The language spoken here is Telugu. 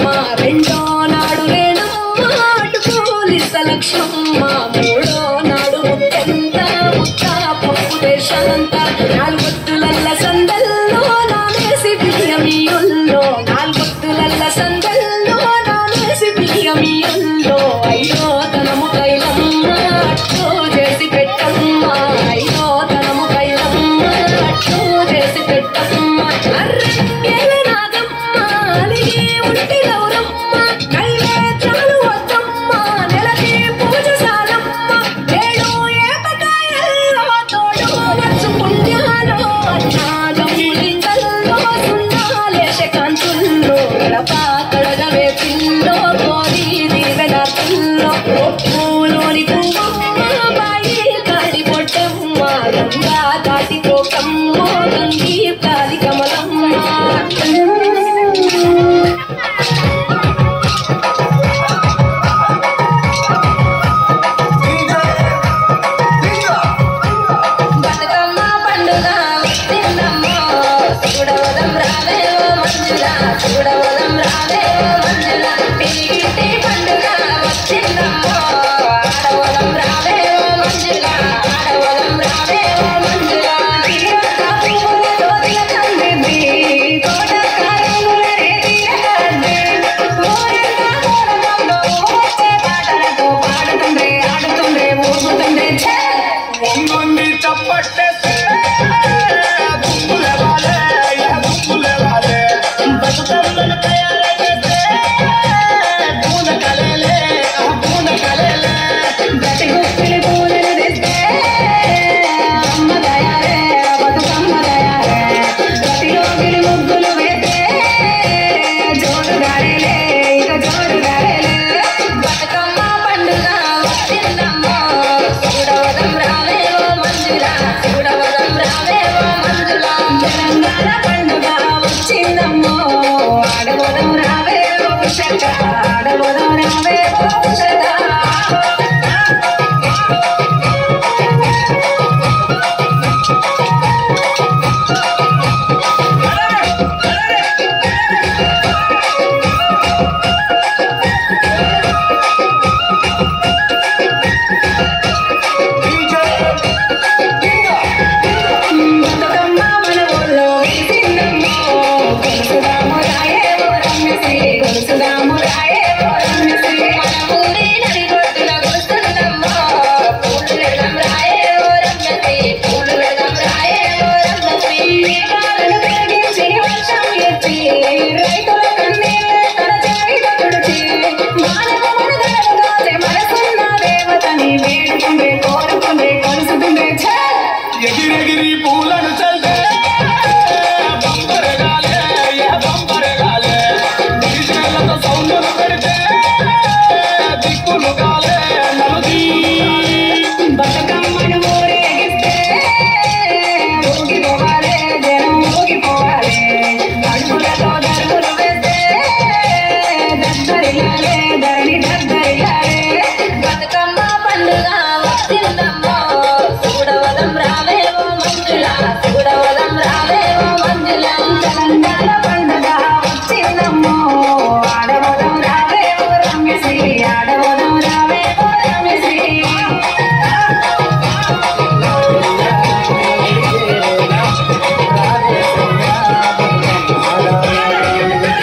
లక్షమ్మ రెండో నాడు రేణమ్మ అటు పోలీస లక్షమ్మ మూడో నాడు ముత్తెంత ముత్త పప్పు దేశమంతా నాలుగొత్తులల్ల సందల్లో నానేసి బియ్యమియుల్లో నాలుగొత్తులల్ల సందల్లో నానేసి బియ్యమియుల్లో ఐదో తనము కైలమ్మ అట్టు చేసి పెట్టమ్మ ఐదో తనము కైలమ్మ అట్టు చేసి పెట్టమ్మ అర్రెంగేల నాగమ్మ అలిగి ఉంటి గౌరమ్మ నైవేద్యాలు వద్దమ్మ నెలకి పూజ సాలమ్మ ఏడు ఏపకాయల్లో తోడు వచ్చు పుణ్యాలో నాగములింగల్లో సున్నాలేశ కాంతుల్లో గడప కడగవే పిల్లో కోరి దీవెనార్తుల్లో పూలోని పువ్వమ్మ బాయి కాడి పొట్టమ్మ గంగా దాటి పోకమ్మ గంగీ కాలి కమలమ్మ బతుకమ్మ పండుగ వచ్చిందమ్మో చూడవదం రావేవో మంజుల చూడవదం రావేవో మంజుల పిలిగిట్టి పండుగ వచ్చిందమ్మో ఆడవదం రావేవో మంజుల ఆడవదం రావేవో మంజుల తీరక పువ్వుల తోదిల కందింది తోట కారముల రేతిల కంది ఊరంతా మూడమంలో వచ్చే పాటలతో పాడుతుండే ఆడుతుండే ఊగుతుండే ఛే ఒంగొంగి చప్పట్టేస్తే దుమ్ములే వాలే బతుకమ్మను తయారైతే పూల కలేలే గట్టి గుప్పిలి పూలను తెస్తే అమ్మ దయాలే బతుకమ్మ దయాలే గతిలోగిలి ముగ్గులు వేస్తే జోడు గారేలే ఇక జోడు గారేలే బతుకమ్మ పండుగ వచ్చిందమ్మో చూడవదం రావేవో మంజుల చూడవదం రావేవో మంజుల తెలంగాణ పండుగ వచ్చిందమ్మో ఆడవదం రావేవో పుషక ఆడవదం రావేవో